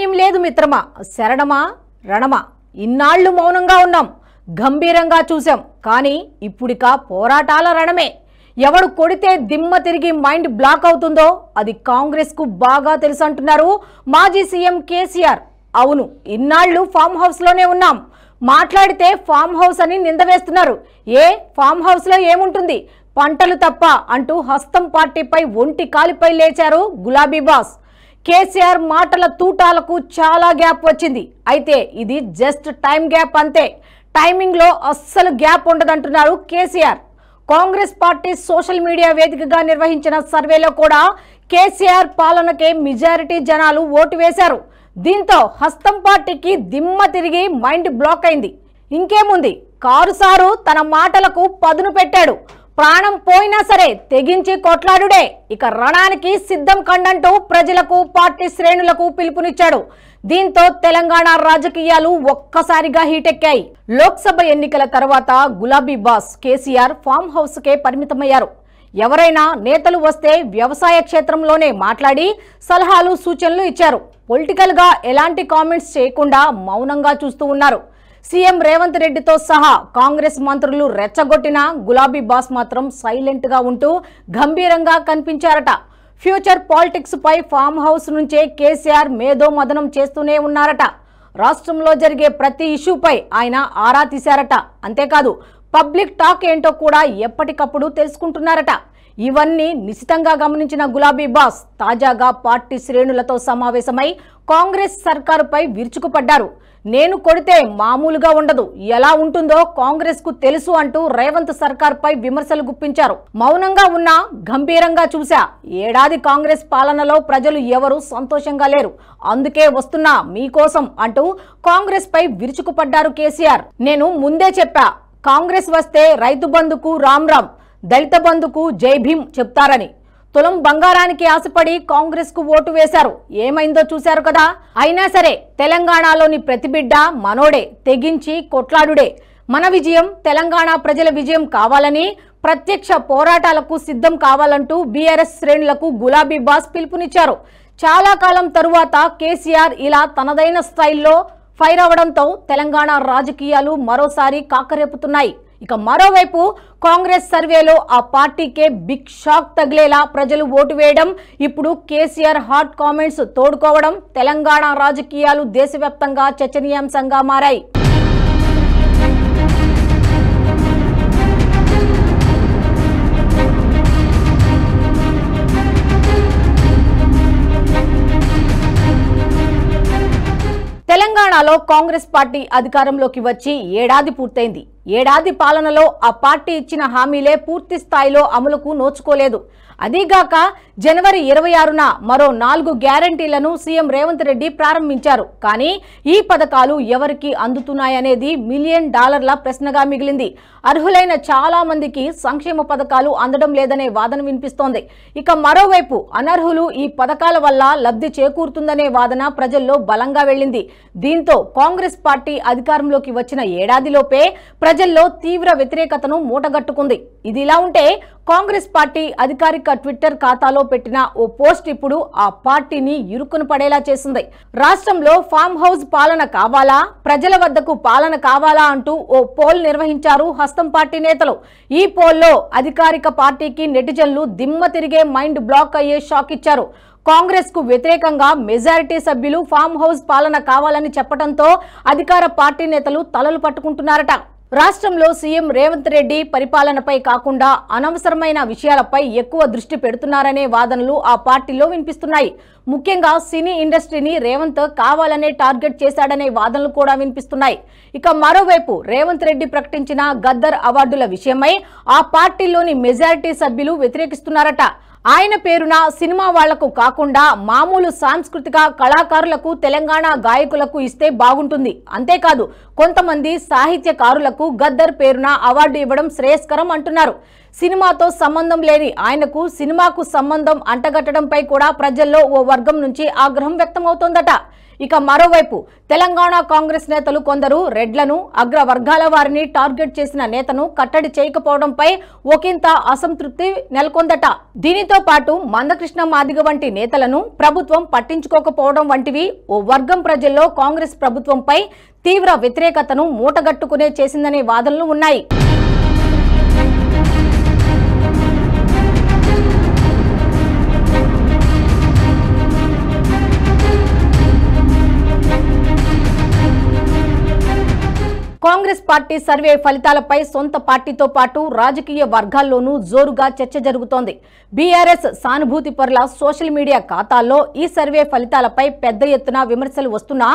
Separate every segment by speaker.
Speaker 1: సమయం లేదు మిత్రమా, శరణమా రణమా. ఇన్నాళ్ళు మౌనంగా ఉన్నాం, గంభీరంగా చూసాం. కానీ ఇప్పుడిక పోరాటాల రణమే. ఎవడు కొడితే దిమ్మ తిరిగి మైండ్ బ్లాక్ అవుతుందో అది కాంగ్రెస్ కు బాగా తెలుసు అంటున్నారు మాజీ సీఎం కేసీఆర్. అవును, ఇన్నాళ్ళు ఫామ్ హౌస్ లోనే ఉన్నాం, మాట్లాడితే ఫామ్ హౌస్ అని నింద వేస్తున్నారు. ఫామ్ హౌస్ లో ఏముంటుంది, పంటలు తప్ప అంటూ హస్తం పార్టీపై ఒంటి కాలిపై లేచారు గులాబీ బాస్. కేసీఆర్ మాటల తూటాలకు చాలా గ్యాప్ వచ్చింది. అయితే ఇది జస్ట్ టైం గ్యాప్ అంతే, టైమింగ్ లో అస్సలు గ్యాప్ ఉండదంటున్నారు KCR. Congress party social media వేదికగా నిర్వహించిన సర్వేలో కూడా కేసీఆర్ పాలనకే మెజారిటీ జనాలు ఓటు వేశారు. దీంతో హస్తం పార్టీకి దిమ్మ తిరిగి మైండ్ బ్లాక్ అయింది. ఇంకేముంది, కారు సారు తన మాటలకు పదును పెట్టాడు. ప్రాణం పోయినా సరే తెగించి కొట్లాడుడే, ఇక రణానికి సిద్ధం కండంటూ ప్రజలకు పార్టీ శ్రేణులకు పిలుపునిచ్చాడు. దీంతో తెలంగాణ రాజకీయాలు ఒక్కసారిగా హీటెక్కాయి. లోక్సభ ఎన్నికల తర్వాత గులాబీ బాస్ కేసీఆర్ ఫామ్ హౌస్ కే పరిమితమయ్యారు. ఎవరైనా నేతలు వస్తే వ్యవసాయ క్షేత్రంలోనే మాట్లాడి సలహాలు సూచనలు ఇచ్చారు. పొలిటికల్ గా ఎలాంటి కామెంట్స్ చేయకుండా మౌనంగా చూస్తూ ఉన్నారు. సీఎం రేవంత్ రెడ్డితో సహా కాంగ్రెస్ మంత్రులు రెచ్చగొట్టిన గులాబీ బాస్ మాత్రం సైలెంట్ గా ఉంటూ గంభీరంగా కనిపించారట. ఫ్యూచర్ పాలిటిక్స్ పై ఫామ్ హౌస్ నుంచే కేసీఆర్ మేధో మదనం చేస్తూనే ఉన్నారట. రాష్ట్రంలో జరిగే ప్రతి ఇష్యూపై ఆయన ఆరా తీశారట. అంతేకాదు పబ్లిక్ టాక్ ఏంటో కూడా ఎప్పటికప్పుడు తెలుసుకుంటున్నారట. ఇవన్నీ నిశితంగా గమనించిన గులాబీ బాస్ తాజాగా పార్టీ శ్రేణులతో సమావేశమై కాంగ్రెస్ సర్కారుపై విరుచుకుపడ్డారు. నేను కొడితే మామూలుగా ఉండదు, ఎలా ఉంటుందో కాంగ్రెస్ కు తెలుసు అంటూ రేవంత్ సర్కార్పై విమర్శలు గుప్పించారు. మౌనంగా ఉన్నా గంభీరంగా చూసా, ఏడాది కాంగ్రెస్ పాలనలో ప్రజలు ఎవరు సంతోషంగా లేరు, అందుకే వస్తున్నా మీకోసం అంటూ కాంగ్రెస్ పై విరుచుకుపడ్డారు కేసీఆర్. నేను ముందే చెప్పా, కాంగ్రెస్ వస్తే రైతు బంధుకు రామ్ రామ్, దళిత బంధుకు జై భీమ్ చెప్తారని. తులం బంగారానికి ఆశపడి కాంగ్రెస్ కు ఓటు వేశారు, ఏమైందో చూశారు కదా. అయినా సరే తెలంగాణలోని ప్రతి బిడ్డ మనోడే, తెగించి కొట్లాడుడే. మన విజయం తెలంగాణ ప్రజల విజయం కావాలని, ప్రత్యక్ష పోరాటాలకు సిద్ధం కావాలంటూ బీఆర్ఎస్ శ్రేణులకు గులాబీ బాస్ పిలుపునిచ్చారు. చాలా కాలం తరువాత కేసీఆర్ ఇలా తనదైన స్టైల్లో ఫైర్ అవడంతో తెలంగాణ రాజకీయాలు మరోసారి కాకరేపుతున్నాయి. ఇక మరోవైపు కాంగ్రెస్ సర్వేలో ఆ పార్టీకే బిగ్ షాక్ తగిలేలా ప్రజలు ఓటు వేయడం, ఇప్పుడు కేసీఆర్ హాట్ కామెంట్స్ తోడుకోవడం తెలంగాణ రాజకీయాలు దేశవ్యాప్తంగా చర్చనీయాంశంగా మారాయి. తెలంగాణలో కాంగ్రెస్ పార్టీ అధికారంలోకి వచ్చి ఏడాది పూర్తయింది. ఏడాది పాలనలో ఆ పార్టీ ఇచ్చిన హామీలే పూర్తి స్థాయిలో అమలుకు నోచుకోలేదు. అదీగాక జనవరి 26న మరో 4 గ్యారంటీలను సీఎం రేవంత్ రెడ్డి ప్రారంభించారు. కానీ ఈ పథకాలు ఎవరికి అందుతున్నాయనేది $1 మిలియన్ ప్రశ్నగా మిగిలింది. అర్హులైన చాలా మందికి సంక్షేమ పథకాలు అందడం లేదనే వాదన వినిపిస్తోంది. ఇక మరోవైపు అనర్హులు ఈ పథకాల వల్ల లబ్ధి చేకూరుతుందనే వాదన ప్రజల్లో బలంగా వెళ్లింది. దీంతో కాంగ్రెస్ పార్టీ అధికారంలోకి వచ్చిన ఏడాదిలోపే ప్రజల్లో తీవ్ర వ్యతిరేకతను మూటగట్టుకుంది. ఇదిలా ఉంటే కాంగ్రెస్ పార్టీ అధికారిక ట్విట్టర్ ఖాతాలో పెట్టిన ఓ పోస్ట్ ఇప్పుడు ఆ పార్టీని ఇరుక్కున పడేలా చేసింది. రాష్ట్రంలో ఫామ్ హౌస్ పాలన కావాలా, ప్రజల వద్దకు పాలన కావాలా అంటూ ఓ పోల్ నిర్వహించారు హస్తం పార్టీ నేతలు. ఈ పోల్లో అధికారిక పార్టీకి నెటిజన్లు దిమ్మ తిరిగే మైండ్ బ్లాక్ అయ్యే షాక్ ఇచ్చారు. కాంగ్రెస్ కు వ్యతిరేకంగా మెజారిటీ సభ్యులు ఫామ్ హౌస్ పాలన కావాలని చెప్పడంతో అధికార పార్టీ నేతలు తలలు పట్టుకుంటున్నారట. రాష్ట్రంలో సీఎం రేవంత్ రెడ్డి పరిపాలనపై కాకుండా అనవసరమైన విషయాలపై ఎక్కువ దృష్టి పెడుతున్నారనే వాదనలు ఆ పార్టీలో వినిపిస్తున్నాయి. ముఖ్యంగా సినీ ఇండస్ట్రీని రేవంత్ కావాలనే టార్గెట్ చేశాడనే వాదనలు కూడా వినిపిస్తున్నాయి. ఇక మరోవైపు రేవంత్ రెడ్డి ప్రకటించిన గద్దర్ అవార్డుల విషయమై ఆ పార్టీలోని మెజారిటీ సభ్యులు వ్యతిరేకిస్తున్నారట. ఆయన పేరున సినిమా వాళ్లకు కాకుండా మామూలు సాంస్కృతిక కళాకారులకు, తెలంగాణ గాయకులకు ఇస్తే బాగుంటుంది. అంతేకాదు కొంతమంది సాహిత్యకారులకు గద్దర్ పేరున అవార్డు ఇవ్వడం శ్రేయస్కరం అంటున్నారు. సినిమాతో సంబంధం లేని ఆయనకు సినిమాకు సంబంధం అంటగట్టడంపై కూడా ప్రజల్లో ఓ వర్గం నుంచి ఆగ్రహం వ్యక్తమవుతోందట. ఇక మరోవైపు తెలంగాణ కాంగ్రెస్ నేతలు కొందరు రెడ్లను అగ్ర వర్గాల వారిని టార్గెట్ చేసిన నేతను కట్టడి చేయకపోవడంపై ఒకంత అసంతృప్తి నెలకొందట. దీనితో పాటు మందకృష్ణ మాదిగ వంటి నేతలను ప్రభుత్వం పట్టించుకోకపోవడం వంటివి ఓ వర్గం ప్రజల్లో కాంగ్రెస్ ప్రభుత్వంపై తీవ్ర వ్యతిరేకతను మూటగట్టుకునే చేసిందనే వాదనలు ఉన్నాయి. కాంగ్రెస్ పార్టీ సర్వే ఫలితాలపై సొంత పార్టీతో పాటు రాజకీయ వర్గాల్లోనూ జోరుగా చర్చ జరుగుతోంది. బీఆర్ఎస్ సానుభూతి పరుల సోషల్ మీడియా ఖాతాల్లో ఈ సర్వే ఫలితాలపై పెద్ద ఎత్తున విమర్శలు వస్తున్నా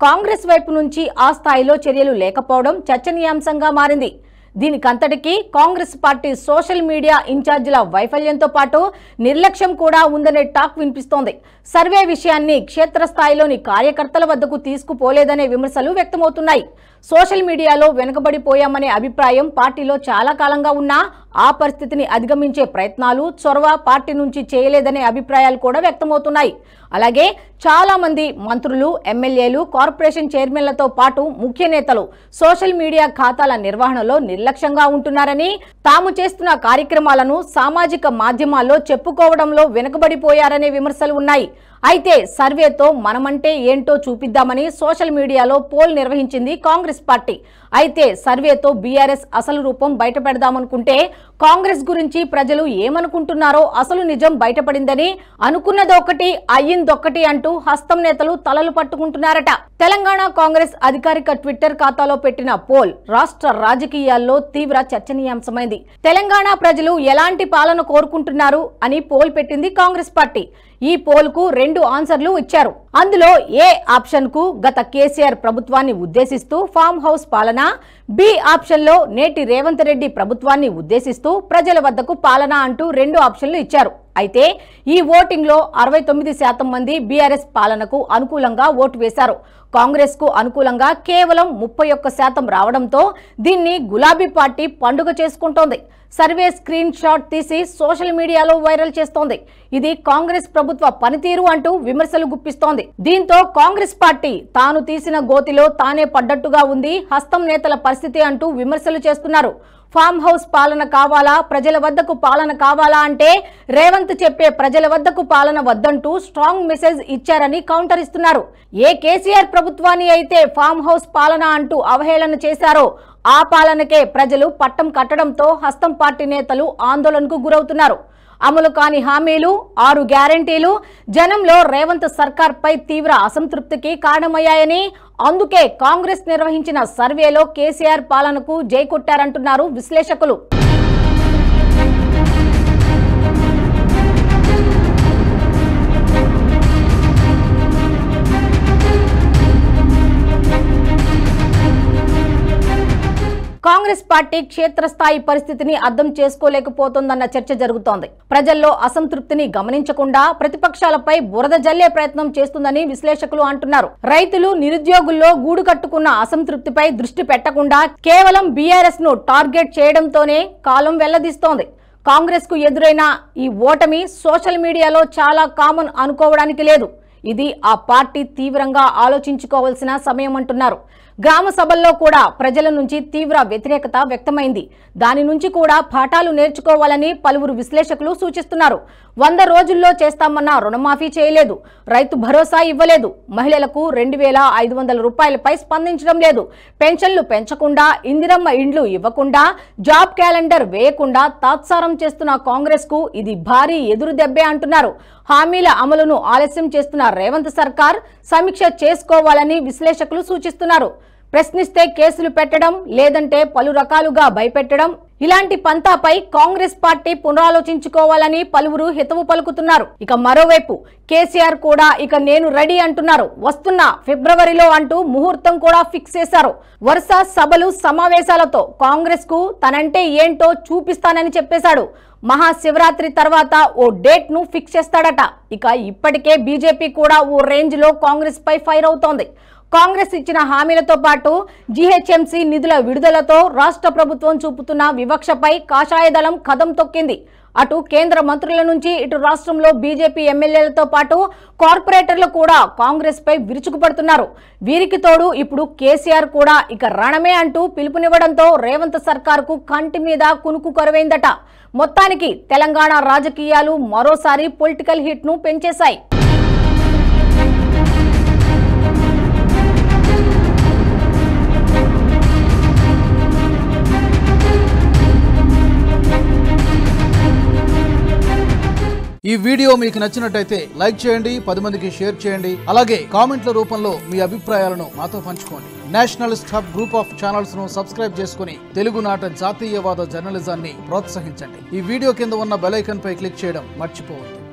Speaker 1: కాంగ్రెస్ వైపు నుంచి ఆ స్థాయిలో చర్యలు లేకపోవడం చర్చనీయాంశంగా మారింది. దీనికంతటికీ కాంగ్రెస్ పార్టీ సోషల్ మీడియా ఇన్ఛార్జీల వైఫల్యంతో పాటు నిర్లక్ష్యం కూడా ఉందనే టాక్ వినిపిస్తోంది. సర్వే విషయాన్ని క్షేత్రస్థాయిలోని కార్యకర్తల వద్దకు తీసుకుపోలేదనే విమర్శలు వ్యక్తమవుతున్నాయి. సోషల్ మీడియాలో వెనుకబడిపోయామనే అభిప్రాయం పార్టీలో చాలా కాలంగా ఉన్నా ఆ పరిస్థితిని అధిగమించే ప్రయత్నాలు చొరవ పార్టీ నుంచి చేయలేదనే అభిప్రాయాలు కూడా వ్యక్తమవుతున్నాయి. అలాగే చాలా మంది మంత్రులు, ఎమ్మెల్యేలు, కార్పొరేషన్ చైర్మన్లతో పాటు ముఖ్య నేతలు సోషల్ మీడియా ఖాతాల నిర్వహణలో నిర్లక్ష్యంగా ఉంటున్నారని, తాము చేస్తున్న కార్యక్రమాలను సామాజిక మాధ్యమాల్లో చెప్పుకోవడంలో వెనుకబడిపోయారనే విమర్శలు ఉన్నాయి. అయితే సర్వేతో మనమంటే ఏంటో చూపిద్దామని సోషల్ మీడియాలో పోల్ నిర్వహించింది కాంగ్రెస్ పార్టీ. అయితే సర్వేతో బీఆర్ఎస్ అసలు రూపం బయటపెడదామనుకుంటే కాంగ్రెస్ గురించి ప్రజలు ఏమనుకుంటున్నారో అసలు నిజం బయటపడిందని, అనుకున్నదొకటి అయ్యిందొక్కటి అంటూ హస్తం నేతలు తలలు పట్టుకుంటున్నారట. తెలంగాణ కాంగ్రెస్ అధికారిక ట్విట్టర్ ఖాతాలో పెట్టిన పోల్ రాష్ట్ర రాజకీయాల్లో తీవ్ర చర్చనీయాంశమైంది. తెలంగాణ ప్రజలు ఎలాంటి పాలన కోరుకుంటున్నారు అని పోల్ పెట్టింది కాంగ్రెస్ పార్టీ. ఈ పోల్ కు 2 ఆన్సర్లు ఇచ్చారు. అందులో ఏ ఆప్షన్ కు గత కేసీఆర్ ప్రభుత్వాన్ని ఉద్దేశిస్తూ ఫామ్ హౌస్ పాలన, బి ఆప్షన్ లో నేటి రేవంత్ రెడ్డి ప్రభుత్వాన్ని ఉద్దేశిస్తూ ప్రజల వద్దకు పాలన అంటూ 2 ఆప్షన్లు ఇచ్చారు. అయితే ఈ ఓటింగ్ లో 69% మంది బీఆర్ఎస్ పాలనకు అనుకూలంగా ఓటు వేశారు. కాంగ్రెస్ కు అనుకూలంగా కేవలం 31% రావడంతో దీన్ని గులాబీ పార్టీ పండుగ చేసుకుంటోంది. సర్వే స్క్రీన్ షాట్ తీసి సోషల్ మీడియాలో వైరల్ చేస్తోంది. ఇది కాంగ్రెస్ ప్రభుత్వ పనితీరు అంటూ విమర్శలు గుప్పిస్తోంది. దీంతో కాంగ్రెస్ పార్టీ తాను తీసిన గోతిలో తానే పడ్డట్టుగా ఉంది, హస్తం నేతల పరిస్థితి అంటూ విమర్శలు చేస్తున్నారు. ఫామ్ హౌస్ పాలన కావాలా, ప్రజల వద్దకు పాలన కావాలా అంటే రేవంత్ చెప్పే ప్రజల వద్దకు పాలన వద్దంటూ స్ట్రాంగ్ మెసేజ్ ఇచ్చారని కౌంటర్ ఇస్తున్నారు. ఏ కేసీఆర్ ప్రభుత్వాన్ని అయితే ఫామ్ హౌస్ పాలన అంటూ అవహేళన చేశారో ఆ పాలనకే ప్రజలు పట్టం కట్టడంతో హస్తం పార్టీ నేతలు ఆందోళనకు గురవుతున్నారు. అమలు కాని హామీలు, 6 గ్యారంటీలు జనంలో రేవంత్ సర్కార్పై తీవ్ర అసంతృప్తికి కారణమయ్యాయని, అందుకే కాంగ్రెస్ నిర్వహించిన సర్వేలో కేసీఆర్ పాలనకు జై కొట్టారంటున్నారు విశ్లేషకులు. కాంగ్రెస్ పార్టీ క్షేత్రస్థాయి పరిస్థితిని అర్థం చేసుకోలేకపోతోందన్న చర్చ జరుగుతోంది. ప్రజల్లో అసంతృప్తిని గమనించకుండా ప్రతిపక్షాలపై బురద జల్లే ప్రయత్నం చేస్తుందని విశ్లేషకులు అంటున్నారు. రైతులు, నిరుద్యోగుల్లో గూడు కట్టుకున్న అసంతృప్తిపై దృష్టి పెట్టకుండా కేవలం బీఆర్ఎస్ ను టార్గెట్ చేయడంతోనే కాలం వెల్లదీస్తోంది. కాంగ్రెస్ కు ఎదురైన ఈ ఓటమి సోషల్ మీడియాలో చాలా కామన్ అనుకోవడానికి లేదు. ఇది ఆ పార్టీ తీవ్రంగా ఆలోచించుకోవాల్సిన సమయం అంటున్నారు. గ్రామ సభల్లో కూడా ప్రజల నుంచి తీవ్ర వ్యతిరేకత వ్యక్తమైంది. దాని నుంచి కూడా పాఠాలు నేర్చుకోవాలని పలువురు విశ్లేషకులు సూచిస్తున్నారు. 100 రోజుల్లో చేస్తామన్న రుణమాఫీ చేయలేదు, రైతు భరోసా ఇవ్వలేదు, మహిళలకు 2,500 రూపాయలపై స్పందించడం లేదు, పెన్షన్లు పెంచకుండా, ఇందిరమ్మ ఇండ్లు ఇవ్వకుండా, జాబ్ క్యాలెండర్ వేయకుండా తాత్సారం చేస్తున్న కాంగ్రెస్ కు ఇది భారీ ఎదురు దెబ్బే అంటున్నారు. హామీల అమలును ఆలస్యం చేస్తున్న రేవంత్ సర్కార్ సమీక్ష చేసుకోవాలని విశ్లేషకులు సూచిస్తున్నారు. ప్రశ్నిస్తే కేసులు పెట్టడం, లేదంటే పలు రకాలుగా భయపెట్టడం, ఇలాంటి పంతాపై కాంగ్రెస్ పార్టీ పునరాలోచించుకోవాలని పలువురు హితవు పలుకుతున్నారు. ఇక మరోవైపు కేసీఆర్ కూడా ఇక నేను రెడీ అంటున్నారు. వస్తున్న ఫిబ్రవరిలో అంటూ ముహూర్తం కూడా ఫిక్స్ చేశారు. వరుస సభలు, సమావేశాలతో కాంగ్రెస్ కు తనంటే ఏంటో చూపిస్తానని చెప్పేశాడు. మహాశివరాత్రి తర్వాత ఓ డేట్ ను ఫిక్స్ చేస్తాడట. ఇక ఇప్పటికే బీజేపీ కూడా ఓ రేంజ్ లో కాంగ్రెస్ పై ఫైర్ అవుతోంది. కాంగ్రెస్ ఇచ్చిన హామీలతో పాటు జీహెచ్ఎంసీ నిధుల విడుదలతో రాష్ట్ర ప్రభుత్వం చూపుతున్న వివక్షపై కాషాయ దళం కదం తొక్కింది. అటు కేంద్ర మంత్రుల నుంచి ఇటు రాష్ట్రంలో బీజేపీ ఎమ్మెల్యేలతో పాటు కార్పొరేటర్లు కూడా కాంగ్రెస్ పై విరుచుకుపడుతున్నారు. వీరికి తోడు ఇప్పుడు కేసీఆర్ కూడా ఇక రణమే అంటూ పిలుపునివ్వడంతో రేవంత్ సర్కార్కు కంటి మీద కునుకు కరువైందట. మొత్తానికి తెలంగాణ రాజకీయాలు మరోసారి పొలిటికల్ హిట్ ను పెంచేశాయి.
Speaker 2: ఈ వీడియో మీకు నచ్చినట్టయితే లైక్ చేయండి, 10 మందికి షేర్ చేయండి. అలాగే కామెంట్ల రూపంలో మీ అభిప్రాయాలను మాతో పంచుకోండి. Nationalist hub group of channels ను సబ్స్క్రైబ్ చేసుకుని తెలుగునాట జాతీయవాద జర్నలిజాన్ని ప్రోత్సహించండి. ఈ వీడియో కింద ఉన్న బెల్ ఐకాన్ పై క్లిక్ చేయడం మర్చిపోవద్దు.